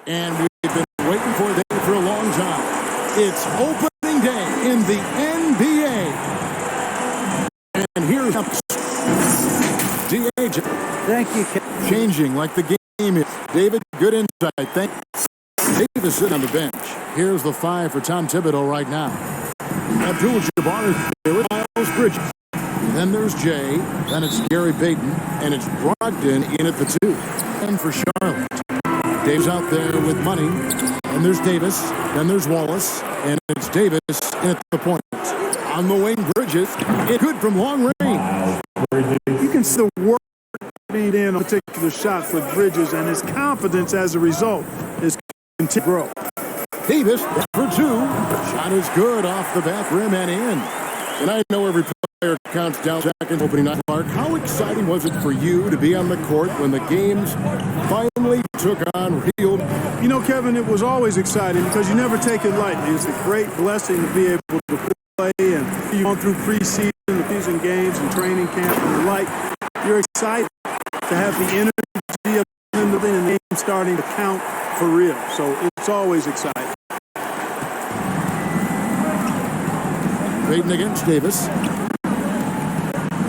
And we've been waiting for this for a long time. It's opening day in the NBA. And here's DH. Thank you. Changing like the game is. David, good insight. Thank you. Davis sitting on the bench. Here's the 5 for Tom Thibodeau right now. Abdul-Jabbar is there with Miles Bridges. Then there's Jay. Then it's Gary Payton. And it's Brogdon in at the 2. And for Charlotte. Dave's out there with money. And there's Davis. Then there's Wallace. And it's Davis in at the point. On the wing, Bridges. It's good from long range. You can see the work being in on particular shots with Bridges, and his confidence as a result is continuing to grow. Davis for 2. Shot is good off the back rim and in. And I know every player counts down seconds opening night. Mark, how exciting was it for you to be on the court when the games finally took on real? You know, Kevin, it was always exciting because you never take it lightly. It's a great blessing to be able to play, and you've gone through preseason, the season games, and training camp and the like. You're excited to have the energy of the game starting to count for real. So it's always exciting. Payton against Davis.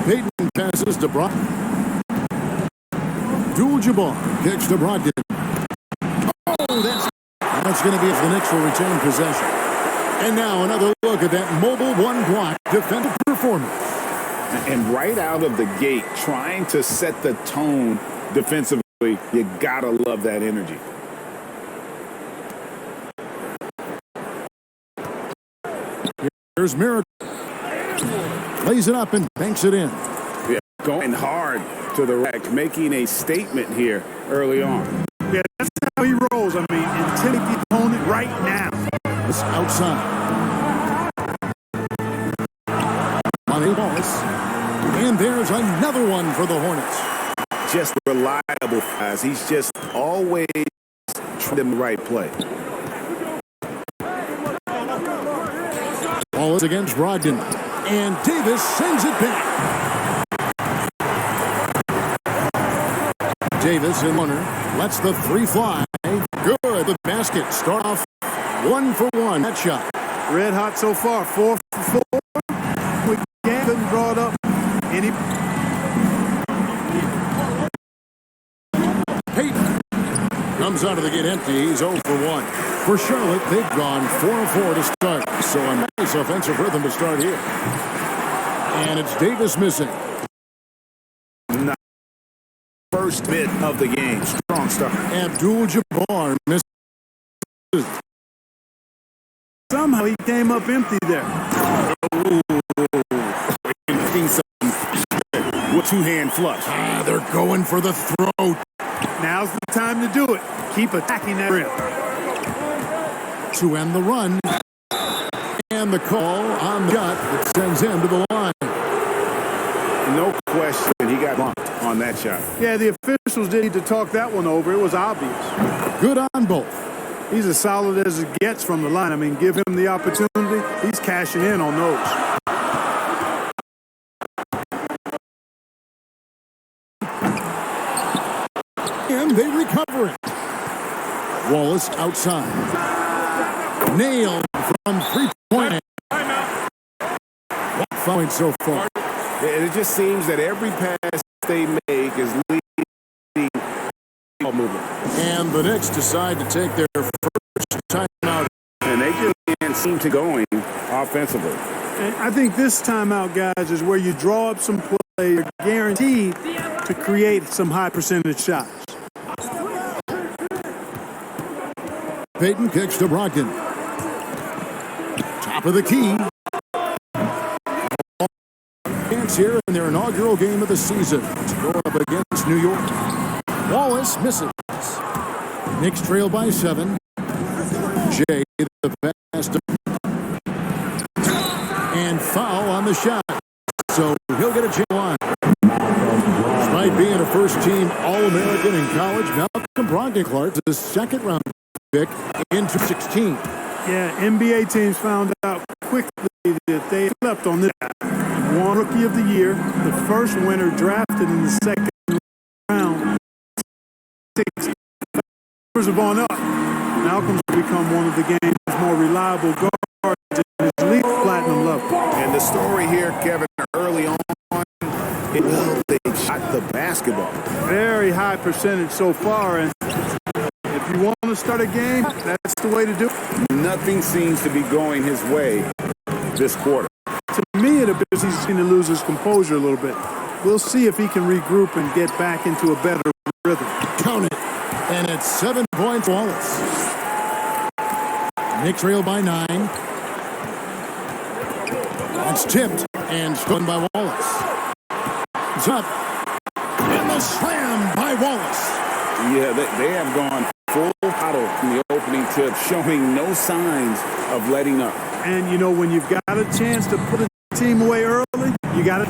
Payton passes to Brock. Abdul-Jabbar kicks to Brogdon. Oh, that's going to be the Knicks will retain possession. And now another look at that mobile one-block defensive performance. And right out of the gate, trying to set the tone defensively, you gotta love that energy. Here's Miracle. Lays it up and banks it in. Yeah, going hard to the rack, making a statement here early on. Yeah, that's how he rolls. I mean, intimidate the opponent right now. It's outside. Money Wallace. And there's another one for the Hornets. Just reliable, guys. He's just always trying the right play. Wallace against Brogdon. And Davis sends it back. Davis in runner. Lets the 3 fly. Good. The basket. Start off 1 for 1. That shot. Red hot so far. 4 for 4. We couldn't draw it up. Payton comes out of the gate empty. He's 0 for 1. For Charlotte, they've gone 4-4 to start. So a nice offensive rhythm to start here. And it's Davis missing. First bit of the game. Strong start. Abdul-Jabbar misses. Somehow he came up empty there. With 2-hand flush. They're going for the throat. Now's the time to do it. Keep attacking that rim. To end the run. And the call on the gut that sends him to the line. No question, he got bumped on that shot. Yeah, the officials did need to talk that one over. It was obvious. Good on both. He's as solid as it gets from the line. I mean, give him the opportunity. He's cashing in on those. And they recover it. Wallace outside. Nailed from 3-point. One point so far. It just seems that every pass they make is leading ball movement. And the Knicks decide to take their first timeout. And they just can't seem to going offensively. And I think this timeout, guys, is where you draw up some play. You're guaranteed to create some high percentage shots. Payton kicks to Brogdon. Top of the key. Here in their inaugural game of the season to go up against New York. Wallace misses. Knicks trail by 7. Jay the pass to and foul on the shot. So he'll get a chance line. Despite being a first-team All-American in college, Malcolm Brogdon Clark's the second-round pick in 2016. Yeah, NBA teams found out quickly that they slept on this guy. One Rookie of the Year, the first winner drafted in the second round. 6 years have gone up. Malcolm's become one of the game's more reliable guards at his league platinum level. And the story here, Kevin, early on, they shot the basketball. Very high percentage so far, and if you want to start a game, that's the way to do it. Nothing seems to be going his way this quarter. To me, it appears he's going to lose his composure a little bit. We'll see if he can regroup and get back into a better rhythm. Count it. And it's 7 points, Wallace. Knicks trail by 9. It's tipped and spun by Wallace. It's up. And the slam by Wallace. Yeah, they have gone full throttle in the opening tip, showing no signs of letting up. And, you know, when you've got a chance to put a team away early, you got it.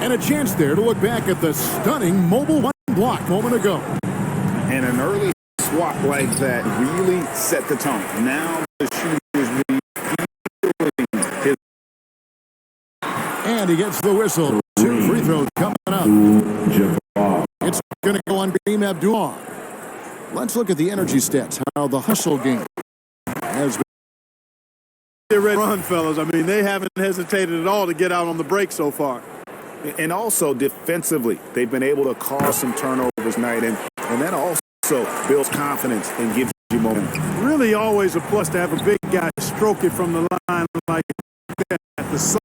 And a chance there to look back at the stunning mobile one block moment ago. And an early swap like that really set the tone. Now the shooters will be feeling his. And he gets the whistle. 2 free throws coming up. It's going to go on Kareem Abdul-Jabbar. Let's look at the energy stats, how the hustle game has been. They're ready to run, fellas. I mean, they haven't hesitated at all to get out on the break so far. And also defensively, they've been able to cause some turnovers tonight, and that also builds confidence and gives you momentum. Really always a plus to have a big guy stroke it from the line like that. The sun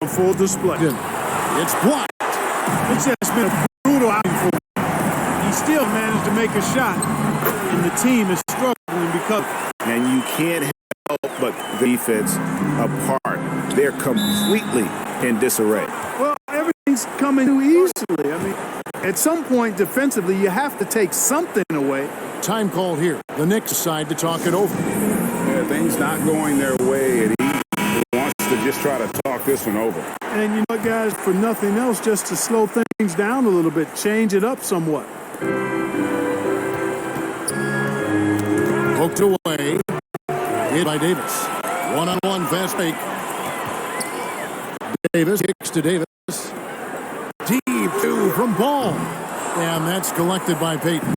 on full display. It's blocked. It's just been a brutal outing for him. He still managed to make a shot, and the team is struggling because. And you can't help but the defense apart. They're completely in disarray. Well, everything's coming too easily. I mean, at some point defensively, you have to take something away. Time called here. The Knicks decide to talk it over. Yeah, things not going their way, and he wants to just try to talk this one over. And you know what, guys, for nothing else, just to slow things down a little bit, change it up somewhat. Poked away. Hit by Davis. One-on-one fast break. Davis kicks to Davis. Deep 2 from Ball. And that's collected by Payton.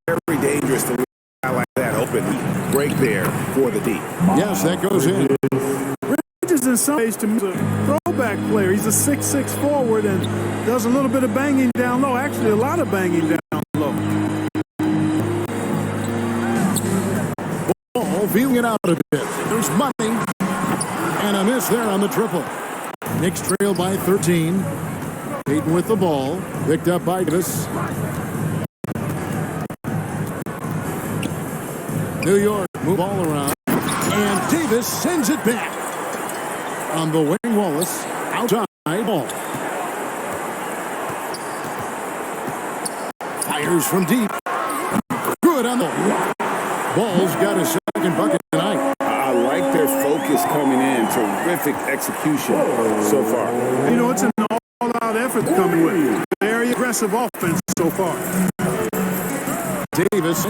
Very dangerous to leave a guy like that open. Break there for the D. Yes, that goes in. Bridges in some ways to me is a throwback player. He's a 6'6" forward and does a little bit of banging down low. Actually, a lot of banging down low. Ball feeling it out a bit. There's money. And a miss there on the triple. Knicks trail by 13. Payton with the ball. Picked up by Davis. New York move all around. And Davis sends it back. On the wing, Wallace. Outside ball. Fires from deep. Good on the ball's got a second bucket tonight. I like their focus coming in. Terrific execution so far. You know, it's an all-out effort coming with. Very aggressive offense so far. Davis.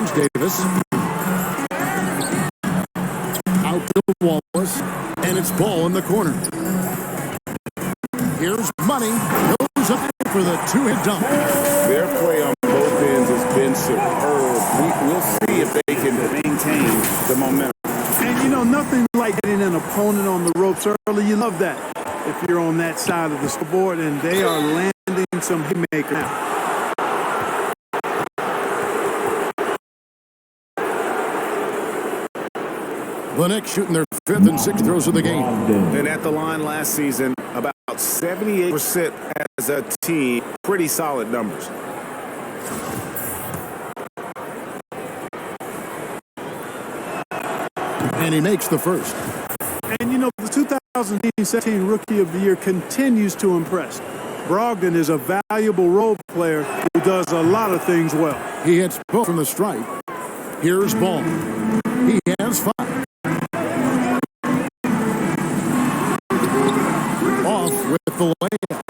Out to Wallace. And it's Ball in the corner. Here's Money. Goes up for the 2-hit dunk. Their play on both ends has been superb. We'll see if they can maintain the momentum. And, you know, nothing like getting an opponent on the ropes early. You love that if you're on that side of the scoreboard, and they are landing some haymakers now. The Knicks shooting their 5th and 6th throws of the game. And at the line last season, about 78% as a team. Pretty solid numbers. And he makes the first. And, you know, the 2017 Rookie of the Year continues to impress. Brogdon is a valuable role player who does a lot of things well. He hits both from the stripe. Here's Ball. He has 5. Off with the layup.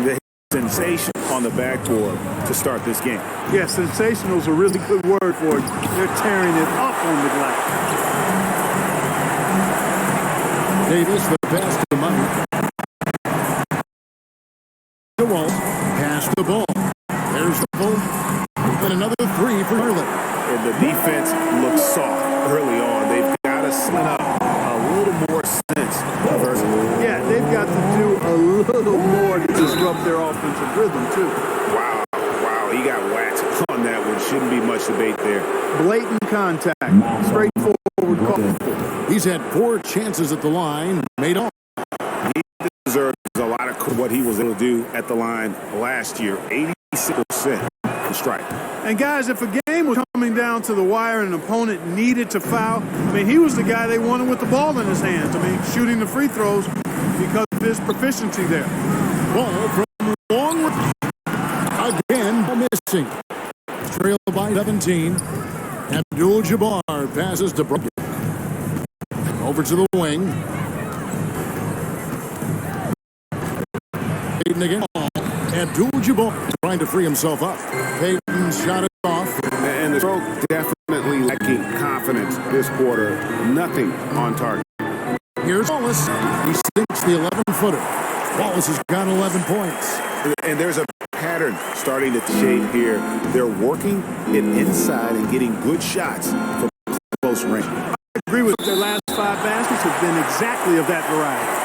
The sensation on the backboard to start this game. Yeah, sensational is a really good word for it. They're tearing it up on the glass. Davis, the pass to Money. The wall, pass the ball. There's the pull. And another 3 for Charlotte. And the defense looks soft early on. They've got to set up a little more sense of urgency. Yeah, they've got to do a little more to disrupt their offensive rhythm, too. Wow, he got whacked on that one. Shouldn't be much debate there. Blatant contact, straightforward call. He's had 4 chances at the line, made all. He deserves a lot of what he was able to do at the line last year. 86% to strike. And guys, if a game was coming down to the wire and an opponent needed to foul, I mean, he was the guy they wanted with the ball in his hands. I mean, shooting the free throws because of his proficiency there. Ball from long range. Again, missing. Trail by 17. Abdul-Jabbar passes to Brooklyn. Over to the wing. Payton again. Abdul-Jabbar trying to free himself up. Payton shot it off. And the stroke definitely lacking confidence this quarter. Nothing on target. Here's Wallace. He sinks the 11-footer. Wallace has got 11 points. And there's a pattern starting to shape here. They're working it inside and getting good shots from close range. I agree with their last 5 baskets have been exactly of that variety.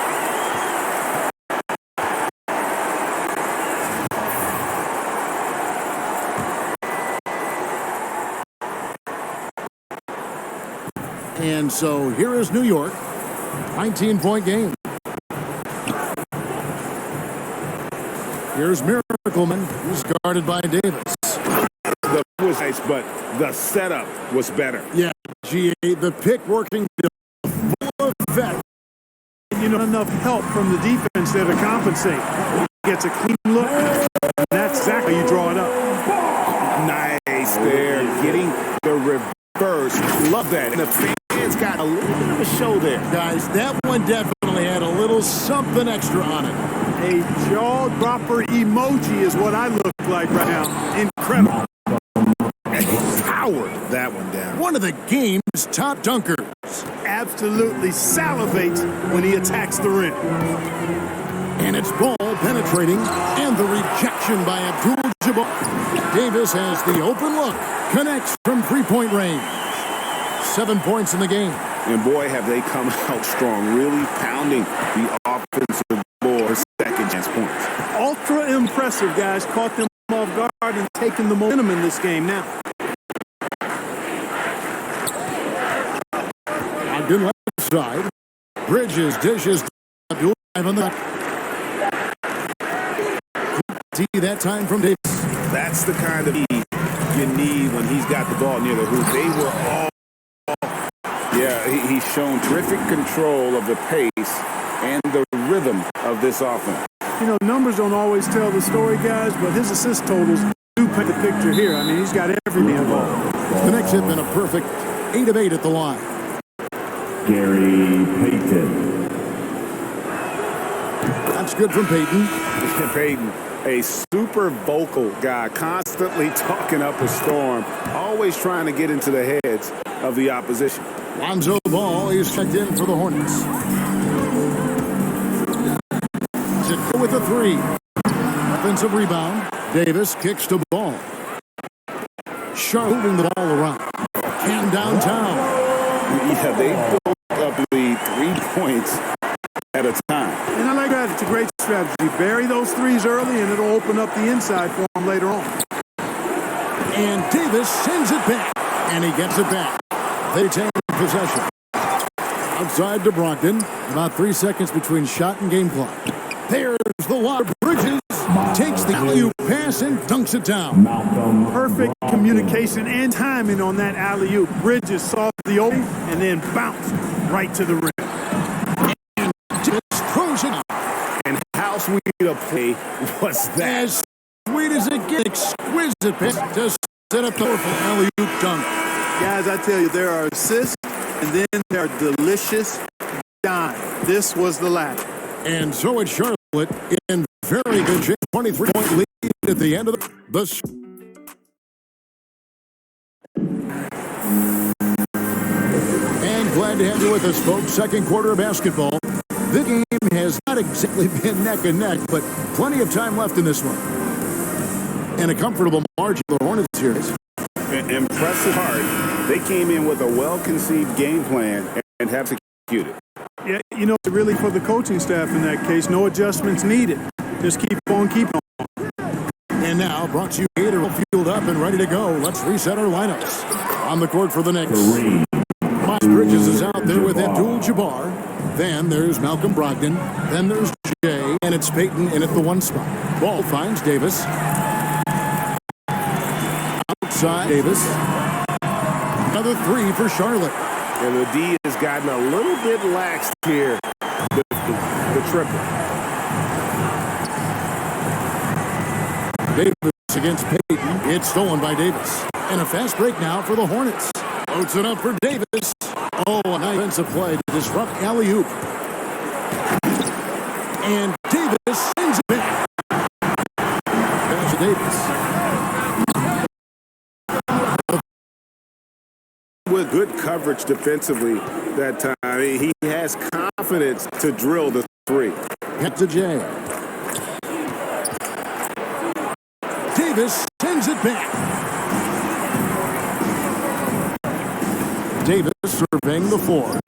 And so here is New York. 19-point game. Here's Miracleman. He's guarded by Davis. The was nice, but the setup was better. Yeah, GA, the pick working to full effect. You know, enough help from the defense there to compensate. He gets a clean look, and that's exactly how you draw it up. Nice there, getting the reverse. Love that. And the fans got a little bit of a show there. Guys, that one definitely had a little something extra on it. A jaw-dropper emoji is what I look like right now. Incredible. Powered that one down. One of the game's top dunkers. Absolutely salivates when he attacks the rim. And it's ball penetrating, and the rejection by Abdul-Jabbar. Davis has the open look, connects from 3-point range. 7 points in the game. And boy, have they come out strong, really pounding the offensive board. Second chance points. Ultra impressive, guys. Caught them off guard and taking the momentum in this game now. Ogden left side. Bridges dishes to Abdul on the see that time from Davis. That's the kind of you need when he's got the ball near the hoop. They were all he's shown terrific control of the pace and the rhythm of this offense. You know, numbers don't always tell the story, guys, but his assist totals do paint the picture here. I mean, he's got everything involved. The Knicks have been a perfect 8 of 8 at the line. Gary Payton. That's good from Payton. Payton, a super vocal guy, constantly talking up a storm, always trying to get into the heads of the opposition. Lonzo Ball is checked in for the Hornets. Zitko with a 3. Offensive rebound. Davis kicks to Ball. Sharp moving the ball around. Cam downtown. Yeah, they built up the 3 points at a time. And I like that. It's a great strategy. Bury those threes early, and it'll open up the inside for him later on. And Davis sends it back. And he gets it back. They take possession. Outside to Brogdon. About 3 seconds between shot and game clock. There's the lob. Bridges takes the alley-oop pass and dunks it down. Perfect communication and timing on that alley-oop. Bridges saw the open and then bounced right to the rim. And just throws it out. And how sweet a play was that? As sweet as it gets. Exquisite pass to set up the powerful alley-oop dunk. Guys, I tell you, there are assists and then there are delicious dimes. This was the latter. And so it's Charlotte in very good shape. 23-point lead at the end of the And glad to have you with us, folks. Second quarter of basketball. The game has not exactly been neck and neck, but plenty of time left in this one. And a comfortable margin for the Hornets series. Impressive press is hard. They came in with a well-conceived game plan and have executed. Yeah, you know, really for the coaching staff in that case, no adjustments needed. Just keep on keeping on. And now, brought to you later, fueled up and ready to go. Let's reset our lineups. On the court for the Knicks, Miles Bridges is out there with Abdul-Jabbar. Then there's Malcolm Brogdon. Then there's Jay, and it's Peyton in at the 1 spot. Ball finds Davis. Outside Davis. Another 3 for Charlotte. And the D has gotten a little bit lax here with the triple. Davis against Peyton. It's stolen by Davis. And a fast break now for the Hornets. Floats it up for Davis. Oh, a nice defensive play to disrupt alley-oop. And Davis sends it back. Pass to Davis. With good coverage defensively that time, he has confidence to drill the 3. Get to Jay. Davis sends it back. Davis surveying the 4.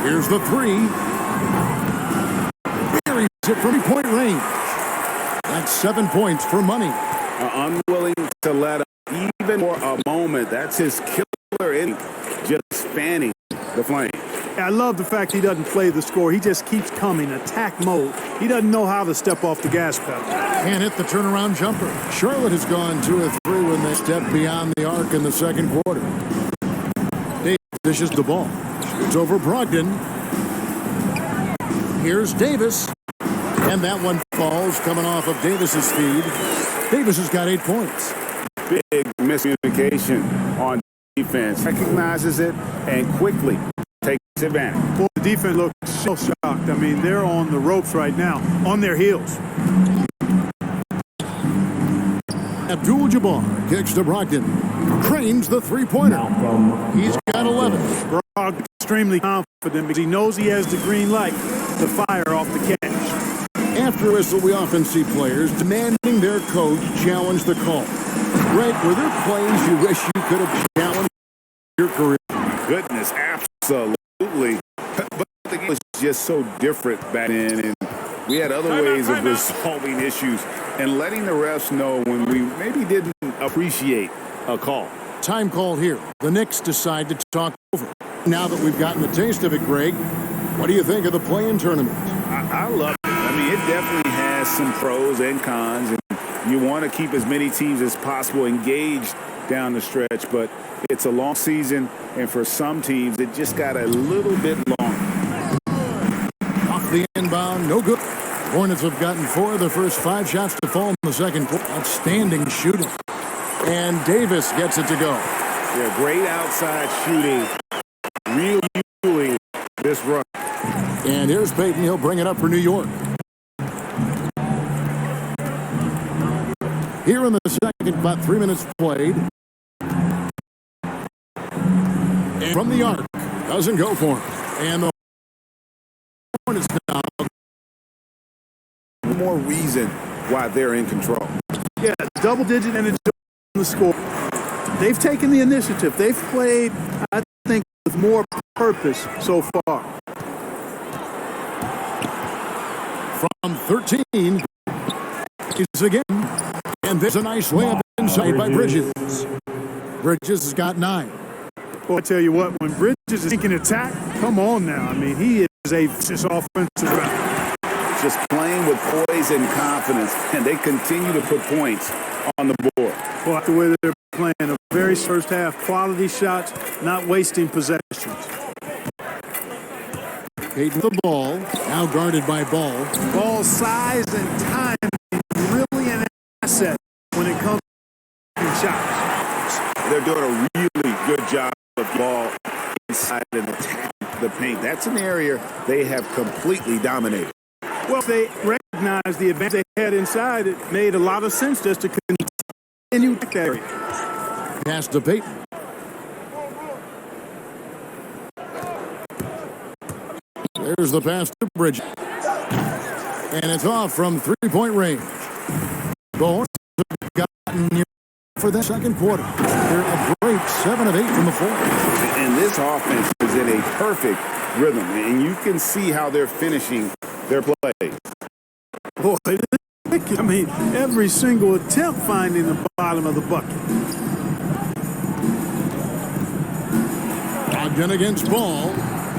Here's the 3. Buries it from point range. That's 7 points for money. Unwilling to let up even for a moment. That's his killer inning, just fanning the flame. I love the fact he doesn't play the score. He just keeps coming, attack mode. He doesn't know how to step off the gas pedal. Can't hit the turnaround jumper. Charlotte has gone 2 of 3 when they step beyond the arc in the second quarter. Davis dishes the ball. It's over Brogdon. Here's Davis. And that one falls coming off of Davis's feed. Davis has got 8 points. Big miscommunication on defense. Recognizes it and quickly takes advantage. Boy, the defense looks so shocked. I mean, they're on the ropes right now, on their heels. Abdul-Jabbar kicks to Brogdon. Cranes the 3-pointer. He's got 11. Brogdon extremely confident because he knows he has the green light to fire off the catch. After a whistle, we often see players demanding their coach challenge the call. Greg, were there plays you wish you could have challenged your career? Goodness, absolutely. But the game was just so different back then, and we had other ways of resolving issues and letting the refs know when we maybe didn't appreciate a call. Time call here. The Knicks decide to talk over. Now that we've gotten a taste of it, Greg, what do you think of the play-in tournament? I love it. I mean, it definitely has some pros and cons, and you want to keep as many teams as possible engaged down the stretch, but it's a long season, and for some teams, it just got a little bit long. Off the inbound, no good. Hornets have gotten 4 of the first 5 shots to fall in the second quarter. Outstanding shooting. And Davis gets it to go. Yeah, great outside shooting. Real fueling this run. And here's Peyton. He'll bring it up for New York. Here in the second, about 3 minutes played. And from the arc, doesn't go for him. And the Hornets now. More reason why they're in control. Yeah, double digit and it's on the score. They've taken the initiative. They've played, I think, with more purpose so far. From 13, is again. And there's a nice layup inside by Bridges. Bridges has got 9. Well, I tell you what, when Bridges is thinking attack, come on now. I mean, he is a vicious offensive guy. Just playing with poise and confidence, and they continue to put points on the board. Well, the way they're playing, a very first half, quality shots, not wasting possessions. Peyton the ball, now guarded by Ball. Ball size and time is really an asset when it comes to shots. They're doing a really good job of the ball inside and attacking the paint. That's an area they have completely dominated. Well, they recognized the advantage they had inside. It made a lot of sense just to continue that area. Pass to Peyton. There's the pass to Bridges. And it's off from 3-point range. The Hornets have gotten for the second quarter. They're a great 7 of 8 from the floor. And this offense is in a perfect rhythm, and you can see how they're finishing their play. Boy, I mean, every single attempt finding the bottom of the bucket. Ogden against Ball,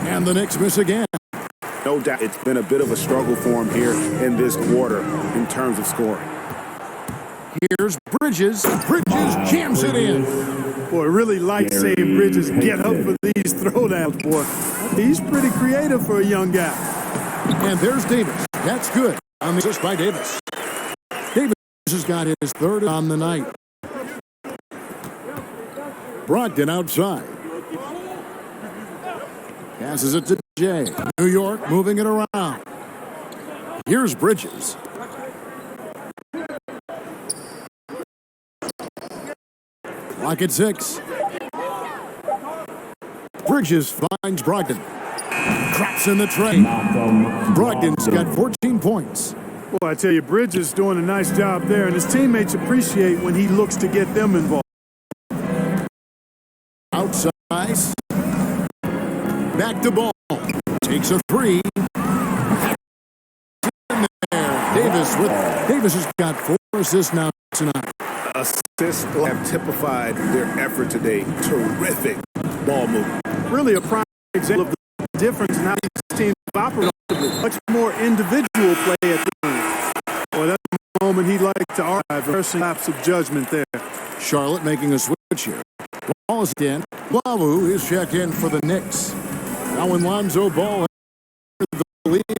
and the Knicks miss again. No doubt it's been a bit of a struggle for him here in this quarter in terms of scoring. Here's Bridges. Bridges jams it in. Boy, really like seeing Bridges get up for these throwdowns, boy. He's pretty creative for a young guy. And there's Davis. That's good. On the assist by Davis. Davis has got his third on the night. Brogdon outside. Passes it to Jay. New York moving it around. Here's Bridges. Clock at 6. Bridges finds Brogdon. Drops in the tray. Brogdon's got 14 points. Boy, I tell you, Bridges doing a nice job there, and his teammates appreciate when he looks to get them involved. Outside. Back to Ball. Takes a 3. In there. Davis has got 4 assists now tonight. Assists have typified their effort today. Terrific ball movement. Really a prime example of the difference in how these teams operate. Much more individual play at the end. Boy, that's the moment he'd like to archive. First lapse of judgment there. Charlotte making a switch here. Ball is in. Lavu is checked in for the Knicks. Now when Lonzo Ball entered the league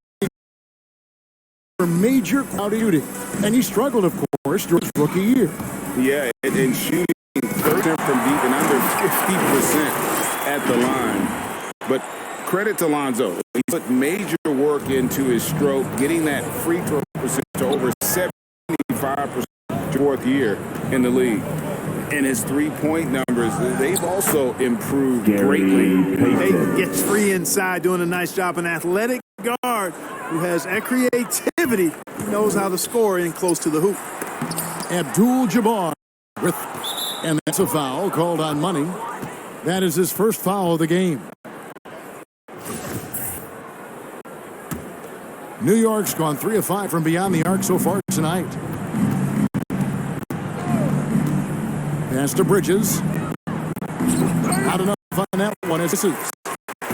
for major crowd shooting. And he struggled, of course, during his rookie year. Yeah, and shooting 30% from deep and under 50% at the line. But credit to Lonzo. He put major work into his stroke, getting that free throw percent to over 75% fourth year in the league. And his three-point numbers, they've also improved greatly. He gets free inside, doing a nice job. An athletic guard who has that creativity. He knows how to score in close to the hoop. Abdul-Jabbar with, and that's a foul called on Money. That is his first foul of the game. New York's gone 3 of 5 from beyond the arc so far tonight. Pass to Bridges. Not enough on that one. This is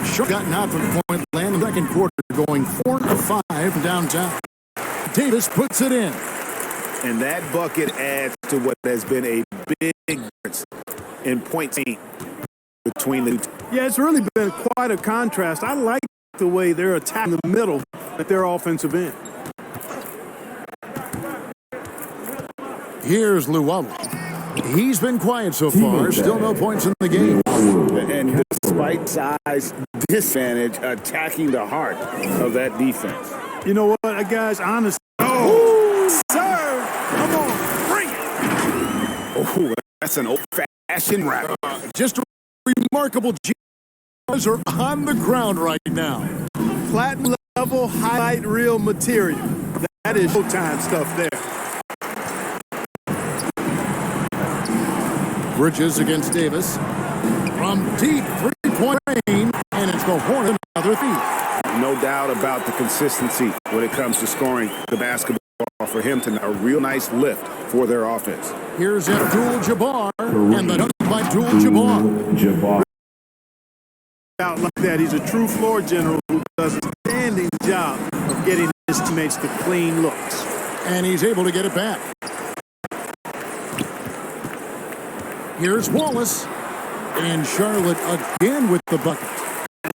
shot gotten out from point land in the second quarter, going 4 of 5 from downtown. Davis puts it in. And that bucket adds to what has been a big difference in point team between the two. Yeah, it's really been quite a contrast. I like the way they're attacking the middle at their offensive end. Here's Luwawu. He's been quiet so far. Still no points in the game. And despite size disadvantage, attacking the heart of that defense. You know what, guys? Honestly. Oh, sir! Come on, bring it! Oh, that's an old-fashioned wrap. Just a remarkable J's are on the ground right now. Platinum level highlight reel material. That is showtime stuff there. Bridges against Davis. From deep three-point range, and it's the Hornets another feed. No doubt about the consistency when it comes to scoring the basketball for him tonight. A real nice lift for their offense. Here's Abdul-Jabbar, and the dunk by Abdul-Jabbar. Out like that, he's a true floor general who does a standing job of getting his teammates the clean looks. And he's able to get it back. Here's Wallace, and Charlotte again with the bucket.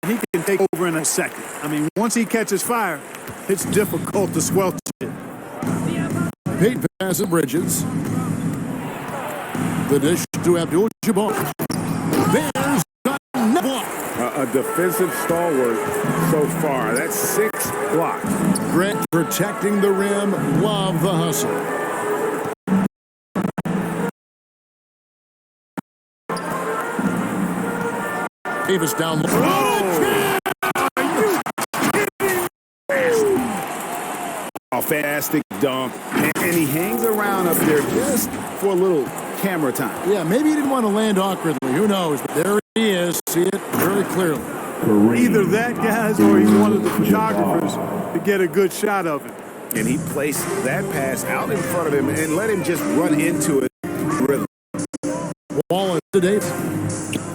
He can take over in a second. I mean, once he catches fire, it's difficult to squelch it. Big pass at Bridges. The dish to Abdul-Jabbar. There's another block. A defensive stalwart so far. That's 6 blocks. Greg protecting the rim. Love the hustle. Davis down the A fantastic dunk, and he hangs around up there just for a little camera time. Yeah, maybe he didn't want to land awkwardly. Who knows? But there he is. See it very clearly. Either that, guys, or he wanted the photographers to get a good shot of it. And he placed that pass out in front of him and let him just run into it. Rhythm. Wallace to Davis.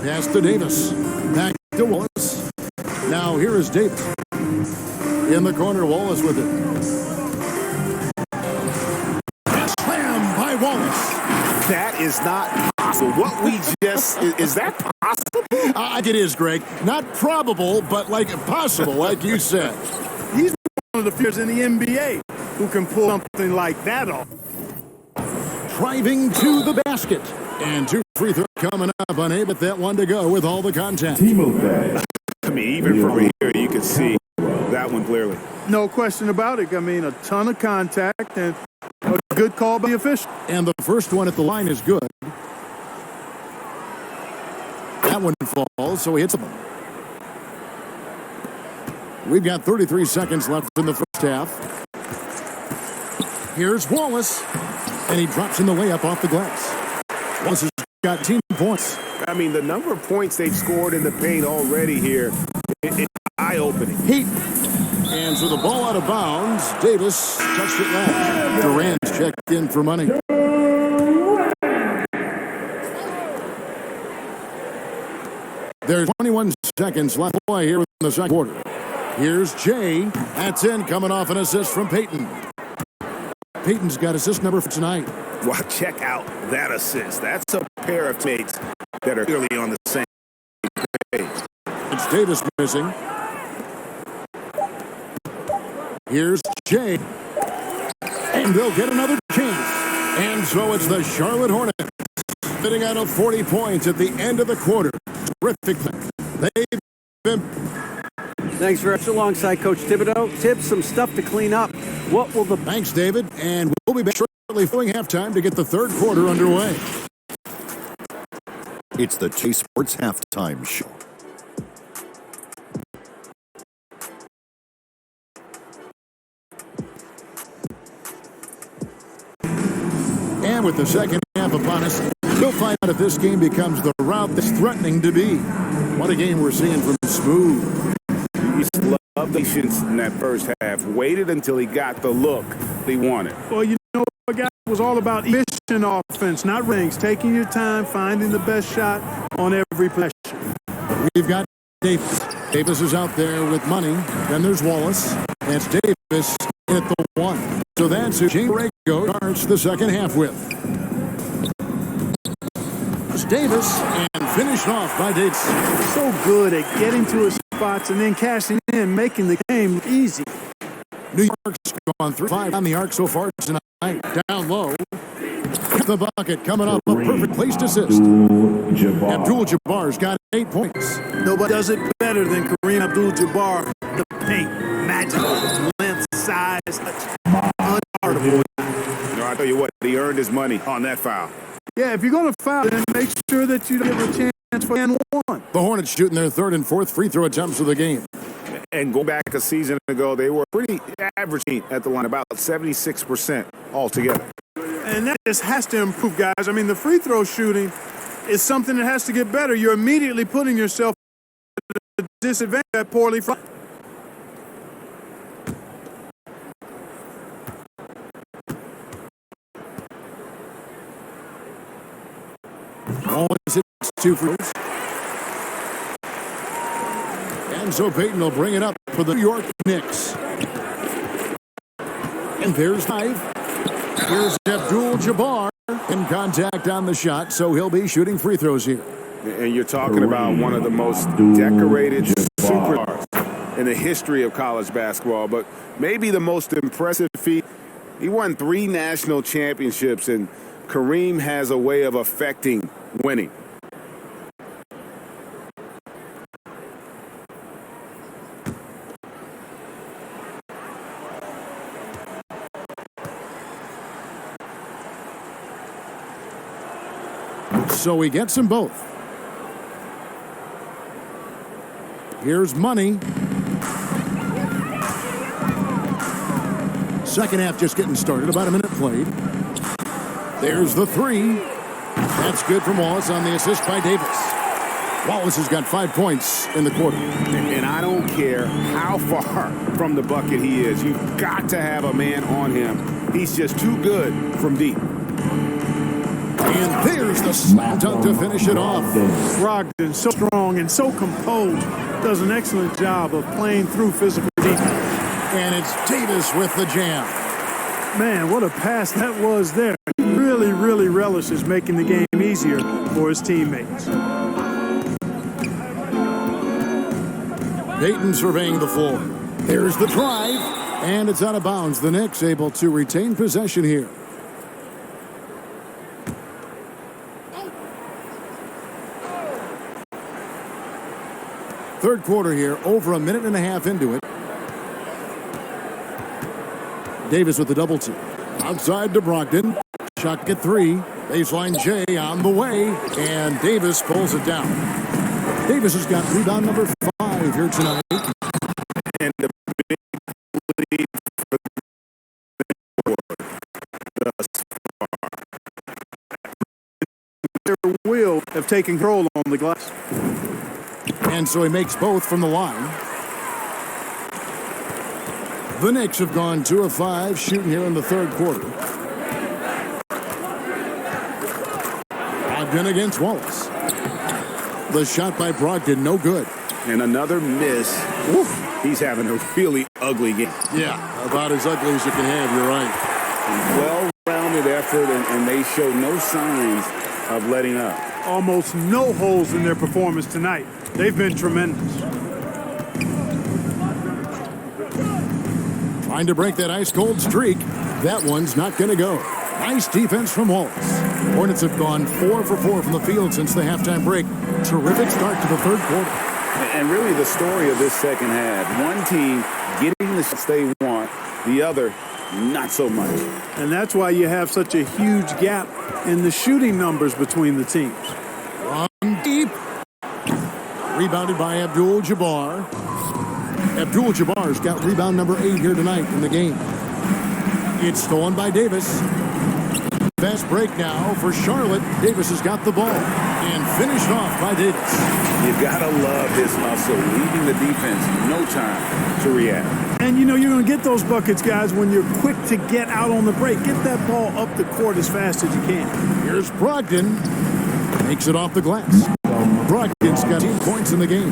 Pass to Davis. Back to Wallace. Now here is Davis. In the corner, Wallace with it. Slam by Wallace. That is not possible. What we just, is that possible? It is, Greg. Not probable, but like possible, like you said. He's one of the players in the NBA who can pull something like that off. Driving to the basket. And 2 free throws coming up. Unable that one to go with all the contact. I mean, even from here, you can see that one clearly. No question about it. I mean, a ton of contact and a good call by the official. And the first one at the line is good. That one falls, so he hits the ball. We've got 33 seconds left in the first half. Here's Wallace, and he drops in the layup off the glass. Wallace has got 10 points. I mean, the number of points they've scored in the paint already here, it's eye-opening. Heat. And so the ball out of bounds. Davis touched it last. Durant's checked in for money. There's 21 seconds left to play here in the second quarter. Here's Jay. That's in, coming off an assist from Peyton. Peyton's got assist number for tonight. Well, check out that assist. That's a pair of mates that are clearly on the same page. It's Davis missing. Here's Jay. And they'll get another chance. And so it's the Charlotte Hornets sitting out of 40 points at the end of the quarter. Terrific. They've been... Thanks very much. Alongside Coach Thibodeau. Tibbs, some stuff to clean up. What will the... Thanks, David. And we'll be back shortly following halftime to get the third quarter underway. It's the Chase Sports Halftime Show. And with the second half upon us, we'll find out if this game becomes the route that's threatening to be. What a game we're seeing from Smooth. He loved the patience in that first half. Waited until he got the look he wanted. Well, you know, guys, it was all about efficient offense, not rings. Taking your time, finding the best shot on every possession. We've got Davis. Davis is out there with money. Then there's Wallace. That's Davis at the one. So that's who Jay Borrego starts the second half with. It's Davis and finished off by Davis. So good at getting to his spots and then cashing in, making the game easy. New York's gone through 5 on the arc so far tonight. Down low. The bucket coming up, a perfect placed assist. Abdul-Jabbar's got 8 points. Nobody does it better than Kareem Abdul-Jabbar. The paint, magical, length, size, unguardable. No, I tell you what, he earned his money on that foul. Yeah, if you're going to foul, then make sure that you don't give a chance for and one. The Hornets shooting their third and fourth free throw attempts of the game. And go back a season ago, they were pretty average at the line, about 76% altogether. And that just has to improve, guys. I mean, the free throw shooting is something that has to get better. You're immediately putting yourself at a disadvantage at poorly from. Always hits 2 free throws. And so Peyton will bring it up for the New York Knicks. And there's 5. Here's Abdul-Jabbar in contact on the shot, so he'll be shooting free throws here. And you're talking about one of the most decorated superstars in the history of college basketball, but maybe the most impressive feat. He won 3 national championships, and Kareem has a way of affecting winning. So he gets them both. Here's money. Second half just getting started. About a minute played. There's the 3. That's good from Wallace on the assist by Davis. Wallace has got 5 points in the quarter. And I don't care how far from the bucket he is. You've got to have a man on him. He's just too good from deep. And there's the slam dunk to finish it off. Brogdon, so strong and so composed, does an excellent job of playing through physical defense. And it's Davis with the jam. Man, what a pass that was there. He really, really relishes making the game easier for his teammates. Payton surveying the floor. There's the drive, and it's out of bounds. The Knicks able to retain possession here. Third quarter here, over a minute and a half into it. Davis with the double team. Outside to Brogdon. Shot at 3. Baseline J on the way, and Davis pulls it down. Davis has got rebound number 5 here tonight. And the big lead for the thus far. Their will have taken control on the glass. And so he makes both from the line. The Knicks have gone 2 of 5 shooting here in the third quarter. Brogdon against Wallace. The shot by Brogdon, no good. And another miss. Woo. He's having a really ugly game. Yeah, about as ugly as you can have, you're right. Well-rounded effort, and they show no signs of letting up. Almost no holes in their performance tonight. They've been tremendous. Trying to break that ice-cold streak. That one's not going to go. Nice defense from Wallace. Hornets have gone 4 for 4 from the field since the halftime break. Terrific start to the third quarter. And really the story of this second half. One team getting the shots they want, the other not so much. And that's why you have such a huge gap in the shooting numbers between the teams. Run deep. Rebounded by Abdul-Jabbar. Abdul-Jabbar's got rebound number 8 here tonight in the game. It's stolen by Davis. Fast break now for Charlotte. Davis has got the ball and finished off by Davis. You gotta love his hustle, leaving the defense no time to react. And you know you're going to get those buckets, guys, when you're quick to get out on the break. Get that ball up the court as fast as you can. Here's Brogdon. Makes it off the glass. Brogdon's got 10 points in the game.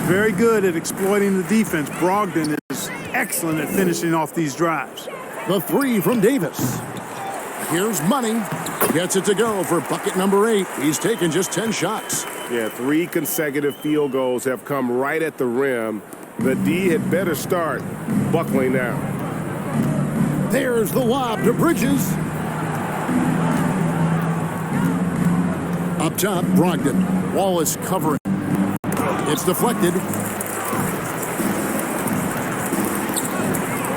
Very good at exploiting the defense. Brogdon is excellent at finishing off these drives. The 3 from Davis. Here's Money. Gets it to go for bucket number 8. He's taken just 10 shots. Yeah, 3 consecutive field goals have come right at the rim. The D had better start buckling down. There's the lob to Bridges. Up top, Brogdon. Wallace covering. It's deflected.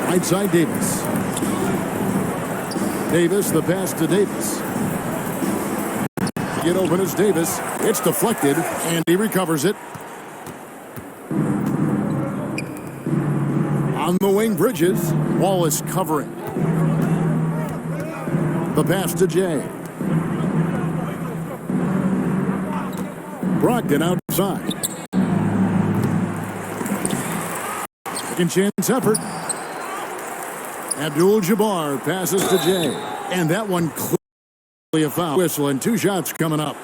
Right side, Davis. Davis, the pass to Davis. Get open as Davis. It's deflected, and he recovers it. On the wing, Bridges. Wallace covering. The pass to Jay. Brogdon outside. Second chance effort. Abdul-Jabbar passes to Jay. And that one clearly a foul. Whistle and 2 shots coming up.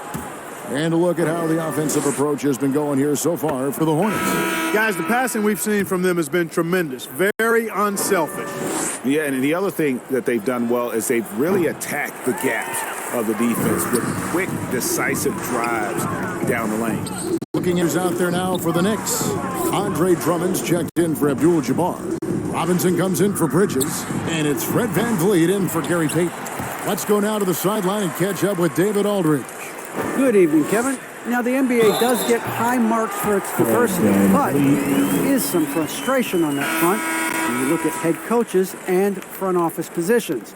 And a look at how the offensive approach has been going here so far for the Hornets. Guys, the passing we've seen from them has been tremendous. Very unselfish. Yeah, and the other thing that they've done well is they've really attacked the gaps of the defense with quick, decisive drives down the lane. Looking who's out there now for the Knicks. Andre Drummond's checked in for Abdul-Jabbar. Robinson comes in for Bridges. And it's Fred VanVleet in for Gary Payton. Let's go now to the sideline and catch up with David Aldridge. Good evening, Kevin. Now, the NBA does get high marks for its diversity, but there is some frustration on that front when you look at head coaches and front office positions.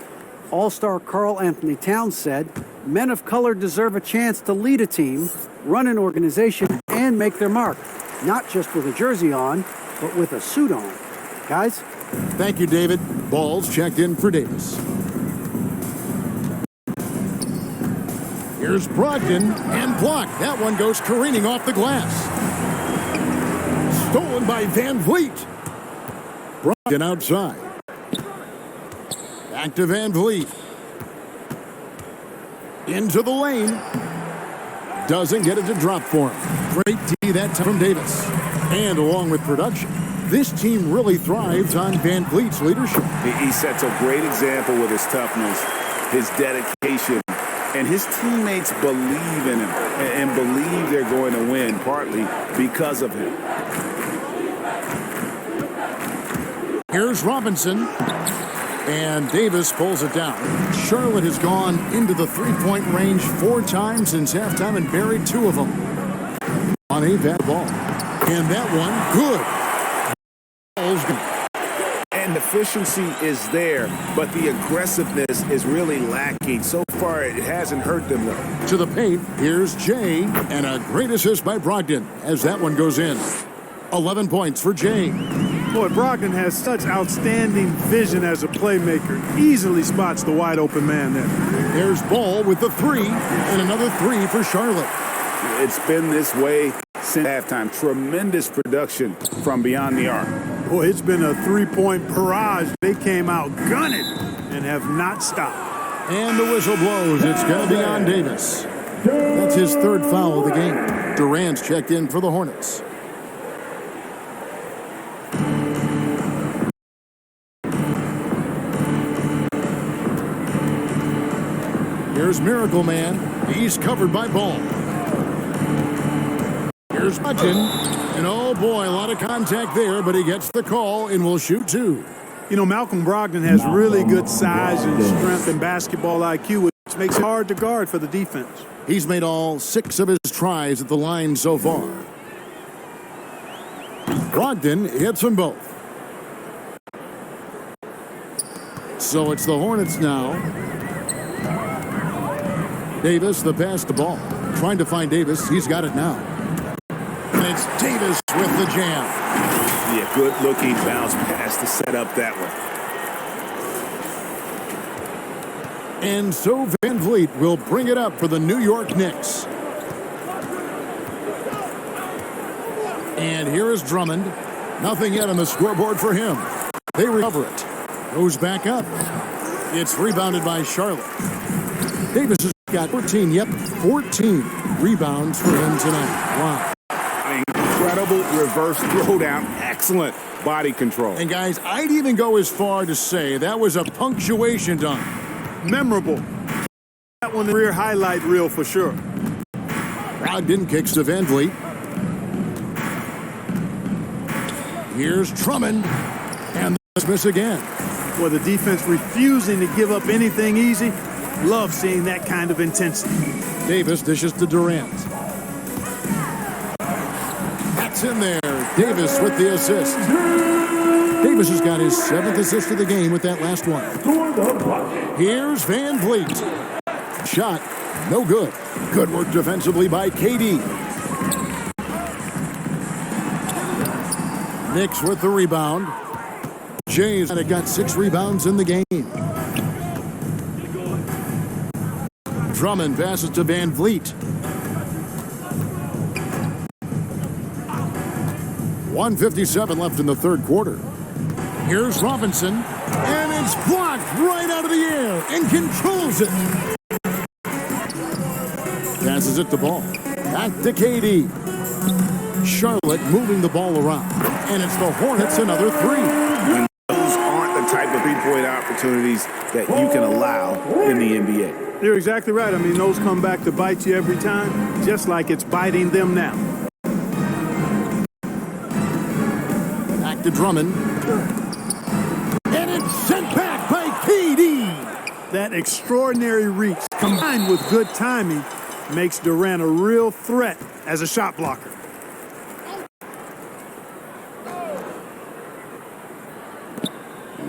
All-star Karl Anthony Towns said, men of color deserve a chance to lead a team, run an organization, and make their mark, not just with a jersey on, but with a suit on. Guys? Thank you, David. Balls checked in for Davis. Here's Brogdon and blocked. That one goes careening off the glass. Stolen by Van Vliet. Brogdon outside. Back to Van Vliet. Into the lane. Doesn't get it to drop for him. Great D that time from Davis. And along with production, this team really thrives on Van Vliet's leadership. He sets a great example with his toughness, his dedication, and his teammates believe in him and believe they're going to win, partly because of him. Here's Robinson. And Davis pulls it down. Charlotte has gone into the three-point range 4 times since halftime and buried 2 of them. On a bad ball. And that one, good. And efficiency is there, but the aggressiveness is really lacking. So far, it hasn't hurt them, though. To the paint, here's Jay. And a great assist by Brogdon as that one goes in. 11 points for Jay. Boy, Brogdon has such outstanding vision as a playmaker. Easily spots the wide open man there. There's Ball with the 3, and another 3 for Charlotte. It's been this way since halftime. Tremendous production from beyond the arc. Boy, it's been a three-point barrage. They came out gunning and have not stopped. And the whistle blows. It's going to be on Davis. That's his 3rd foul of the game. Durant's checked in for the Hornets. Here's Miracle Man. He's covered by Ball. Here's Hutchin. And oh boy, a lot of contact there, but he gets the call and will shoot 2. You know, Malcolm Brogdon has really good size and strength and basketball IQ, which makes it hard to guard for the defense. He's made all 6 of his tries at the line so far. Brogdon hits them both. So it's the Hornets now. Davis, the pass to Ball. Trying to find Davis. He's got it now. And it's Davis with the jam. Yeah, good-looking bounce pass to set up that one. And so Van Vliet will bring it up for the New York Knicks. And here is Drummond. Nothing yet on the scoreboard for him. They recover it. Goes back up. It's rebounded by Charlotte. Davis has got 14, 14 rebounds for him tonight. Wow. Incredible reverse throwdown. Excellent body control. And guys, I'd even go as far to say that was a punctuation dunk. Memorable. That one, the rear highlight reel for sure. Brogdon kicks to Van Vliet. Here's Drummond. And the miss again. Well, the defense refusing to give up anything easy. Love seeing that kind of intensity. Davis dishes to Durant. That's in there. Davis with the assist. Davis has got his 7th assist of the game with that last one. Here's Van Vliet. Shot. No good. Good work defensively by KD. Knicks with the rebound. Jay's got 6 rebounds in the game. Drummond passes to Van Vliet. 1:57 left in the 3rd quarter. Here's Robinson. And it's blocked right out of the air and controls it. Passes it to Ball. Back to KD. Charlotte moving the ball around. And it's the Hornets another 3. Those aren't the type of three-point opportunities that you can allow in the NBA. You're exactly right. I mean, those come back to bite you every time, just like it's biting them now. Back to Drummond. And it's sent back by KD. That extraordinary reach, combined with good timing, makes Durant a real threat as a shot blocker.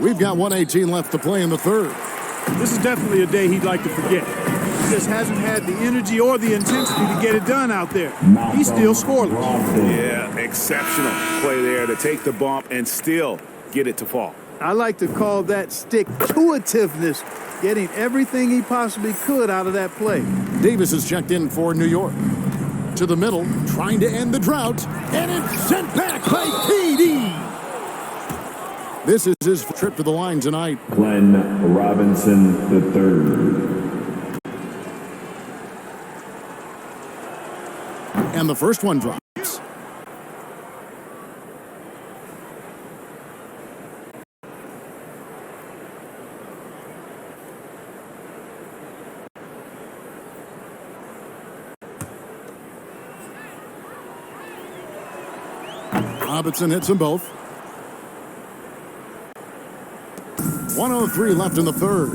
We've got 1:18 left to play in the 3rd. This is definitely a day he'd like to forget. He just hasn't had the energy or the intensity to get it done out there. He's still scoreless. Yeah, exceptional play there to take the bump and still get it to fall. I like to call that stick-to-itiveness, getting everything he possibly could out of that play. Davis is checked in for New York. To the middle, trying to end the drought, and it's sent back by KD. This is his trip to the line tonight. Glenn Robinson III. And the first one drops. Robinson hits them both. 1:03 left in the third.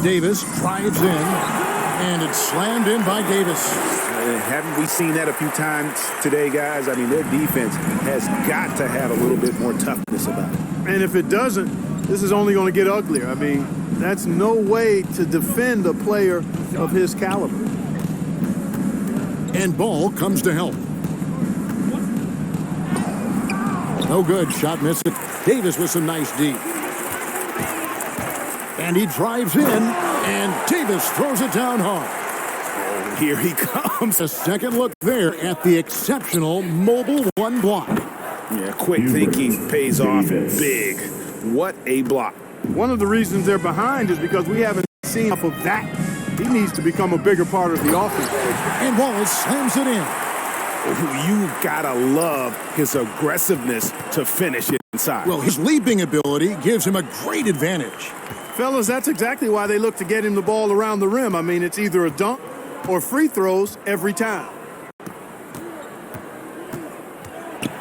Davis drives in, and it's slammed in by Davis. Haven't we seen that a few times today, guys? I mean, their defense has got to have a little bit more toughness about it. And if it doesn't, this is only going to get uglier. I mean, that's no way to defend a player of his caliber. And ball comes to help. No good. Shot missed. Davis with some nice D. And he drives in, and Davis throws it down hard. Oh, here he comes. A second look there at the exceptional mobile one block. Yeah, quick thinking pays off big. What a block. One of the reasons they're behind is because we haven't seen enough of that. He needs to become a bigger part of the offense. And Wallace slams it in. You gotta love his aggressiveness to finish it inside. Well, his leaping ability gives him a great advantage. Fellas, that's exactly why they look to get him the ball around the rim. I mean, it's either a dunk or free throws every time.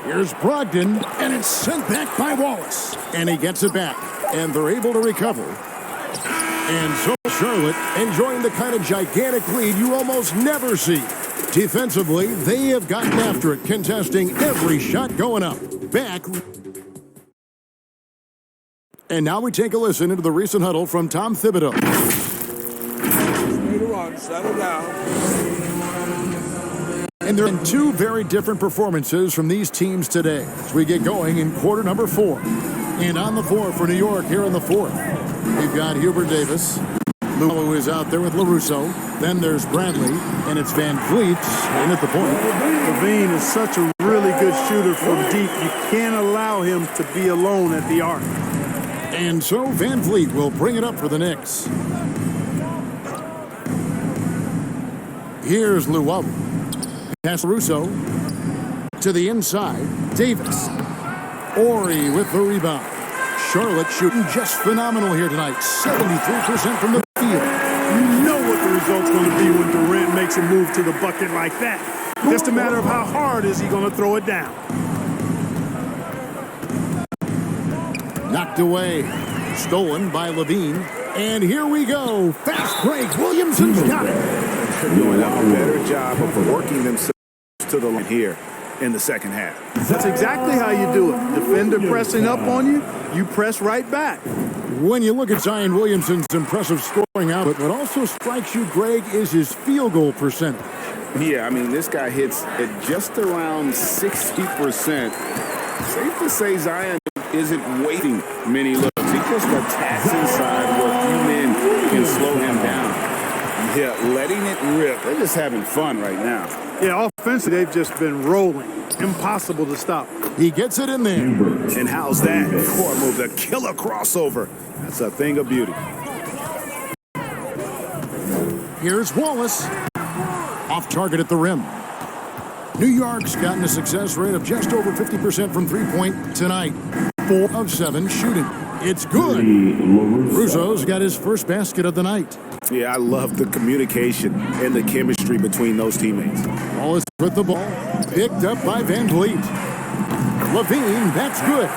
Here's Brogdon, and it's sent back by Wallace. And he gets it back, and they're able to recover. And so Charlotte enjoying the kind of gigantic lead you almost never see. Defensively, they have gotten after it, contesting every shot going up. Back. And now we take a listen into the recent huddle from Tom Thibodeau. Settle down. And there are two very different performances from these teams today as we get going in quarter number 4. And on the floor for New York here in the fourth, we've got Hubert Davis, who is out there with LaRusso. Then there's Bradley, and it's Van Vliet in at the point. LaVine is such a really good shooter from deep. You can't allow him to be alone at the arc. And so Van Vliet will bring it up for the Knicks. Here's Luau. Pass Russo to the inside. Davis. Ori with the rebound. Charlotte shooting just phenomenal here tonight. 73% from the field. You know what the result's going to be when Durant makes a move to the bucket like that. Just a matter of how hard is he going to throw it down. Knocked away. Stolen by Levine. And here we go. Fast break. Williamson's got it. They're doing a better job of working themselves to the line here in the second half. That's exactly how you do it. Defender pressing up on you, you press right back. When you look at Zion Williamson's impressive scoring output, what also strikes you, Greg, is his field goal percentage. Yeah, I mean, this guy hits at just around 60%. Safe to say Zion isn't waiting many looks. He just attacks inside where few men can slow him down. Yeah, letting it rip. They're just having fun right now. Yeah, offensively, they've just been rolling. Impossible to stop. He gets it in there. And how's that? Core move, the killer crossover. That's a thing of beauty. Here's Wallace. Off target at the rim. New York's gotten a success rate of just over 50% from three-point tonight. 4 of 7 shooting. It's good. Russo's got his first basket of the night. Yeah, I love the communication and the chemistry between those teammates. Wallace with the ball. Picked up by Van Vliet. Levine, that's good.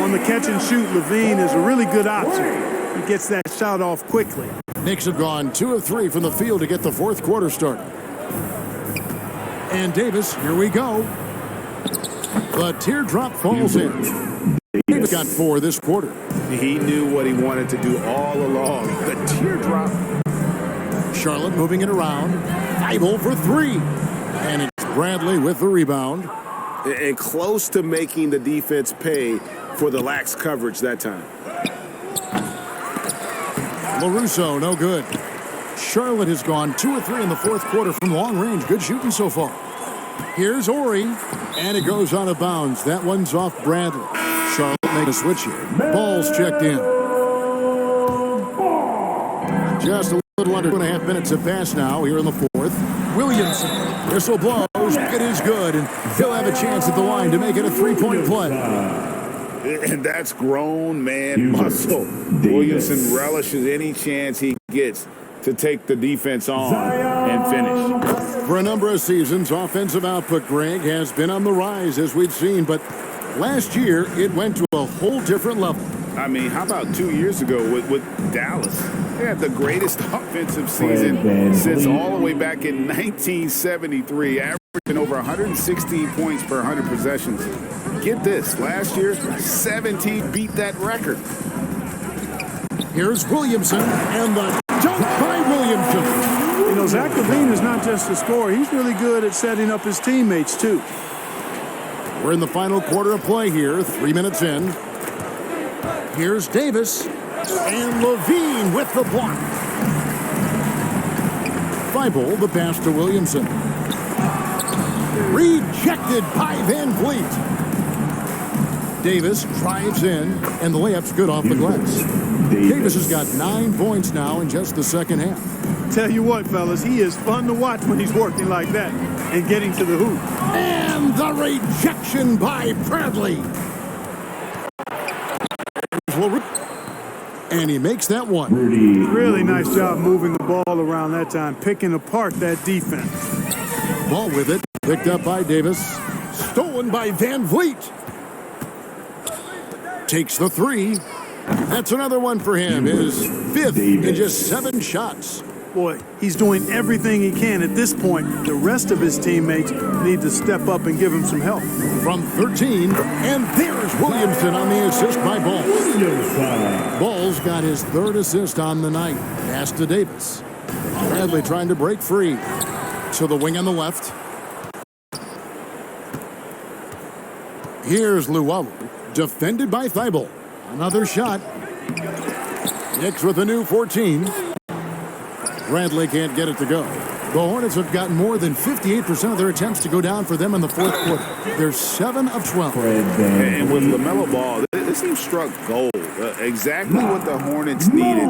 On the catch and shoot, Levine is a really good option. He gets that shot off quickly. Knicks have gone 2 of 3 from the field to get the fourth quarter started. And Davis, here we go. The teardrop falls in. Davis got 4 this quarter. He knew what he wanted to do all along. The teardrop. Charlotte moving it around. Feibel for 3. And it's Bradley with the rebound. and close to making the defense pay for the lax coverage that time. LaRusso, no good. Charlotte has gone 2 or 3 in the fourth quarter from long range. Good shooting so far. Here's Ori, and it goes out of bounds. That one's off Bradley. Charlotte makes a switch here. Ball's checked in. Just a little under 2.5 minutes have passed now here in the fourth. Williamson, whistle blows. It is good, and he'll have a chance at the line to make it a 3-point play. And that's grown man muscle. Williamson relishes any chance he gets to take the defense on and finish. For a number of seasons, offensive output, Greg, has been on the rise, as we've seen, but last year it went to a whole different level. I mean, how about 2 years ago with Dallas? They had the greatest offensive season since all the way back in 1973, averaging over 116 points per 100 possessions. Get this, last year, 17 beat that record. Here's Williamson, and the dunk by Williamson. You know, Zach LaVine is not just a scorer. He's really good at setting up his teammates, too. We're in the final quarter of play here, 3 minutes in. Here's Davis, and LaVine with the block. Thibault, the pass to Williamson. Rejected by Van Vliet. Davis drives in, and the layup's good off the glass. Davis has got 9 points now in just the second half. Tell you what, fellas, he is fun to watch when he's working like that and getting to the hoop. And the rejection by Bradley. And he makes that one. Really nice job moving the ball around that time, picking apart that defense. Ball with it, picked up by Davis. Stolen by Van Vliet. Takes the three. That's another one for him. His fifth in just 7 shots. Boy, he's doing everything he can at this point. The rest of his teammates need to step up and give him some help. From 13, and there's Williamson on the assist by Ball. Ball's got his 3rd assist on the night. Pass to Davis. Bradley trying to break free. To the wing on the left. Here's Luwawu, defended by Thibault. Another shot. Knicks with a new 14. Bradley can't get it to go. The Hornets have gotten more than 58% of their attempts to go down for them in the fourth quarter. They're 7 of 12. And with LaMelo Ball, this team struck gold. Exactly what the Hornets needed.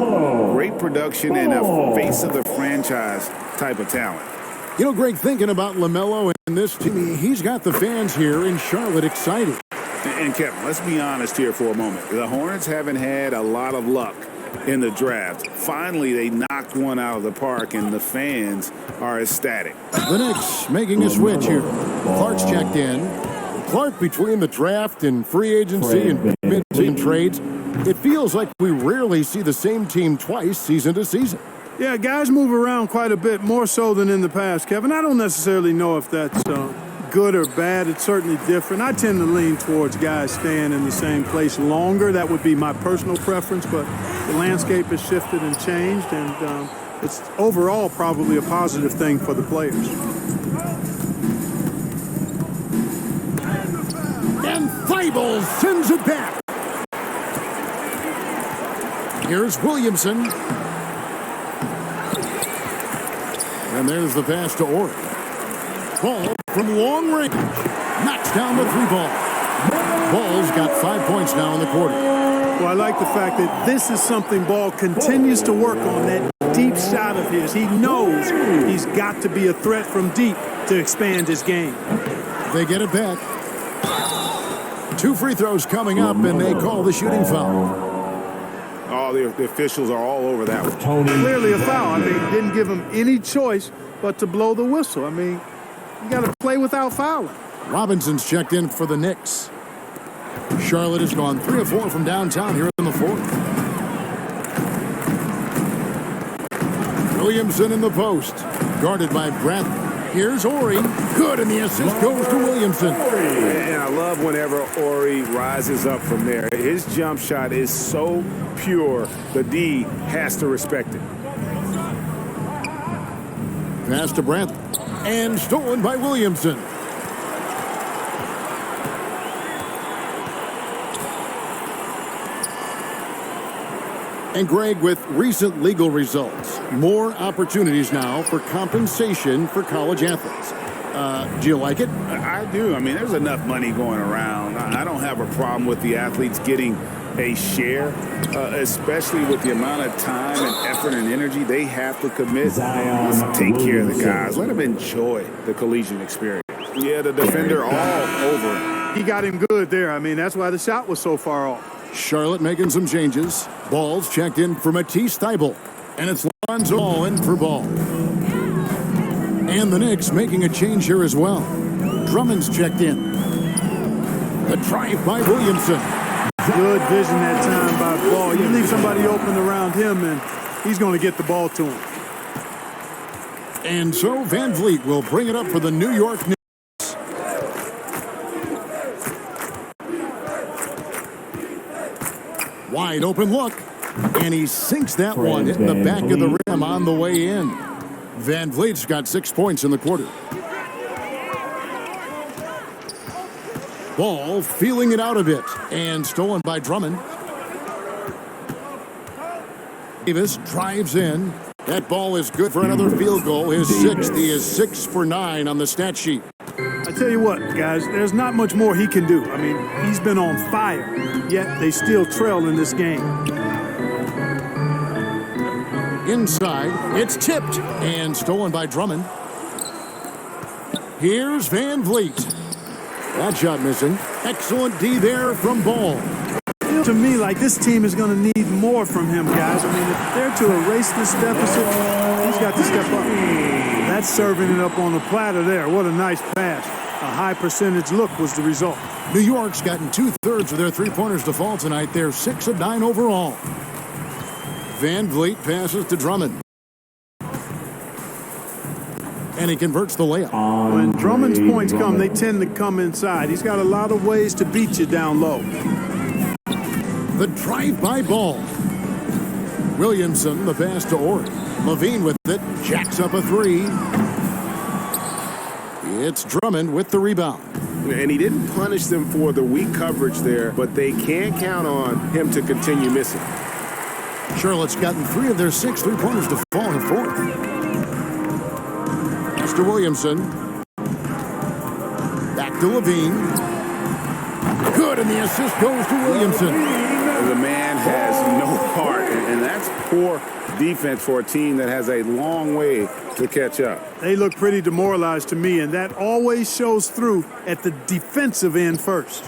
Great production and a face of the franchise type of talent. You know, Greg, thinking about LaMelo and this team, he's got the fans here in Charlotte excited. And Kevin, let's be honest here for a moment. The Hornets haven't had a lot of luck in the draft. Finally, they knocked one out of the park, and the fans are ecstatic. The Knicks making a switch here. Clark's checked in. Clark, between the draft and free agency and mid-season trades, it feels like we rarely see the same team twice season to season. Yeah, guys move around quite a bit, more so than in the past, Kevin. I don't necessarily know if that's good or bad. It's certainly different. I tend to lean towards guys staying in the same place longer. That would be my personal preference, but the landscape has shifted and changed, and it's overall probably a positive thing for the players. And Thibault sends it back. Here's Williamson. And there's the pass to Ori. Ball from long range. Knocks down the 3-ball. Ball's got 5 points now in the quarter. Well, I like the fact that this is something Ball continues to work on, that deep shot of his. He knows he's got to be a threat from deep to expand his game. They get it back. 2 free throws coming up, and they call the shooting foul. Oh, the officials are all over that one. Clearly a foul. I mean, didn't give him any choice but to blow the whistle. I mean, you got to play without fouling. Robinson's checked in for the Knicks. Charlotte has gone 3 of 4 from downtown here in the fourth. Williamson in the post, guarded by Bradley. Here's Ori. Good, and the assist goes to Williamson. And I love whenever Ori rises up from there. His jump shot is so pure, the D has to respect it. Pass to Bradley. And stolen by Williamson. And Greg, with recent legal results, more opportunities now for compensation for college athletes. Do you like it? I do. I mean, there's enough money going around. I don't have a problem with the athletes getting a share, especially with the amount of time and effort and energy they have to commit. Let's take care of the guys. Let them enjoy the collegiate experience. Yeah, the defender all over him. He got him good there. I mean, that's why the shot was so far off. Charlotte making some changes. Ball's checked in for Matisse Thybulle. And it's Lonzo Ball in for Ball. And the Knicks making a change here as well. Drummond's checked in. The drive by Williamson. Good vision that time by Ball. You leave somebody open around him, and he's going to get the ball to him. And so Van Vliet will bring it up for the New York Knicks. Wide open look. And he sinks that one, hitting the back of the rim on the way in. Van Vliet's got 6 points in the quarter. Ball feeling it out a bit and stolen by Drummond. Davis drives in. That ball is good for another field goal. His sixth. He is 6 for 9 on the stat sheet. I tell you what, guys, there's not much more he can do. I mean, he's been on fire, yet they still trail in this game. Inside, it's tipped and stolen by Drummond. Here's Van Vliet. That shot missing. Excellent D there from Ball. To me, like this team is going to need more from him, guys. I mean, if they're to erase this deficit, he's got to step up. That's serving it up on the platter there. What a nice pass. A high percentage look was the result. New York's gotten 2/3 of their three-pointers to fall tonight. They're 6 of 9 overall. Van Vliet passes to Drummond. And he converts the layup. When Drummond's points come, they tend to come inside. He's got a lot of ways to beat you down low. The drive-by Ball. Williamson, the pass to Ori. Levine with it, jacks up a three. It's Drummond with the rebound. And he didn't punish them for the weak coverage there, but they can't count on him to continue missing. Charlotte's gotten 3 of their 6 three-pointers to fall in the fourth. Mr. Williamson. Back to Levine. Good, and the assist goes to Williamson. The man has no heart, and that's poor defense for a team that has a long way to catch up. They look pretty demoralized to me, and that always shows through at the defensive end first.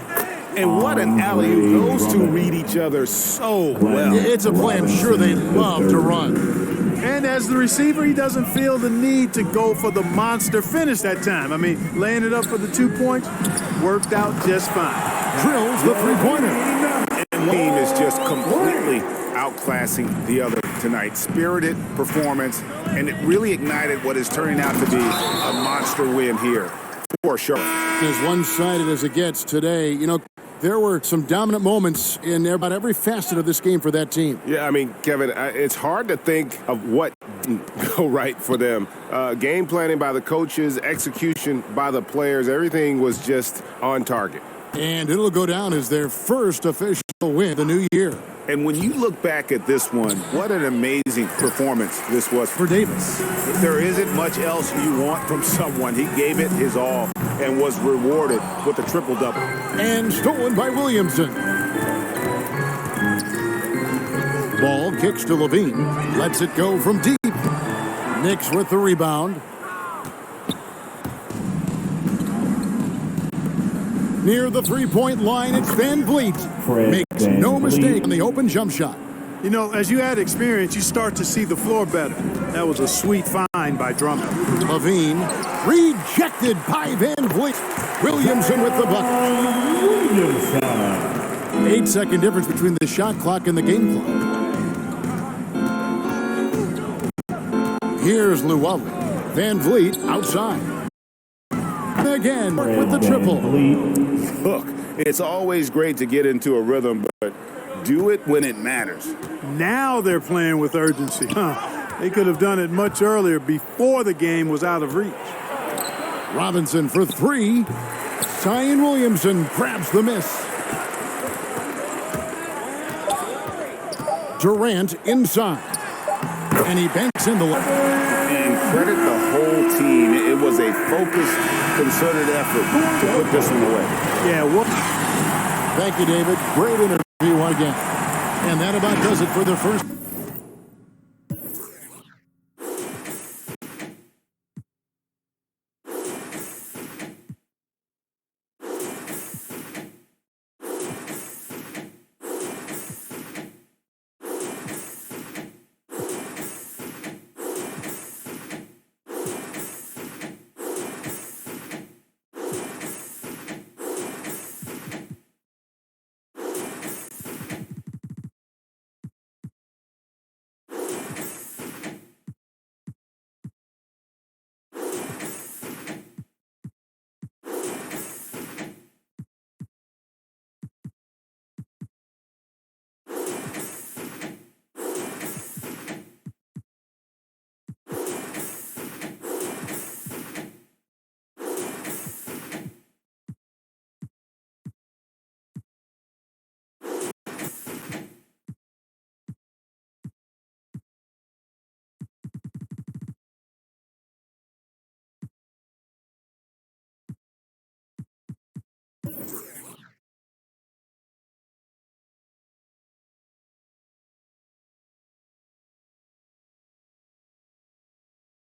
And what an alley-oop. Those two read each other so well. It's a play I'm sure they love to run. And as the receiver, he doesn't feel the need to go for the monster finish that time. I mean, laying it up for the 2 points worked out just fine. Drills the three-pointer. And one team is just completely outclassing the other tonight. Spirited performance, and it really ignited what is turning out to be a monster win here for Charlotte. As one-sided as it gets today, you know, there were some dominant moments in about every facet of this game for that team. Yeah, I mean, Kevin, it's hard to think of what didn't go right for them. Game planning by the coaches, execution by the players, everything was just on target. And it'll go down as their first official win of the new year. And when you look back at this one, what an amazing performance this was For Davis. There isn't much else you want from someone. He gave it his all and was rewarded with a triple-double. And stolen by Williamson. Ball kicks to Levine. Lets it go from deep. Knicks with the rebound. Near the three-point line, it's Van Vliet. Makes no mistake on the open jump shot. You know, as you add experience, you start to see the floor better. That was a sweet find by Drummond. Levine rejected by Van Vliet. Williamson with the bucket. 8-second difference between the shot clock and the game clock. Here's Llewellyn. Van Vliet outside. Again with the triple. Look, it's always great to get into a rhythm, but do it when it matters. Now they're playing with urgency. They could have done it much earlier before the game was out of reach. Robinson for 3. Zion Williamson grabs the miss. Durant inside. And he banks in the line. And credit the whole team. It was a focused, concerted effort to put this one away. Yeah, well, Thank you, David. Great interview again. And that about does it for the first.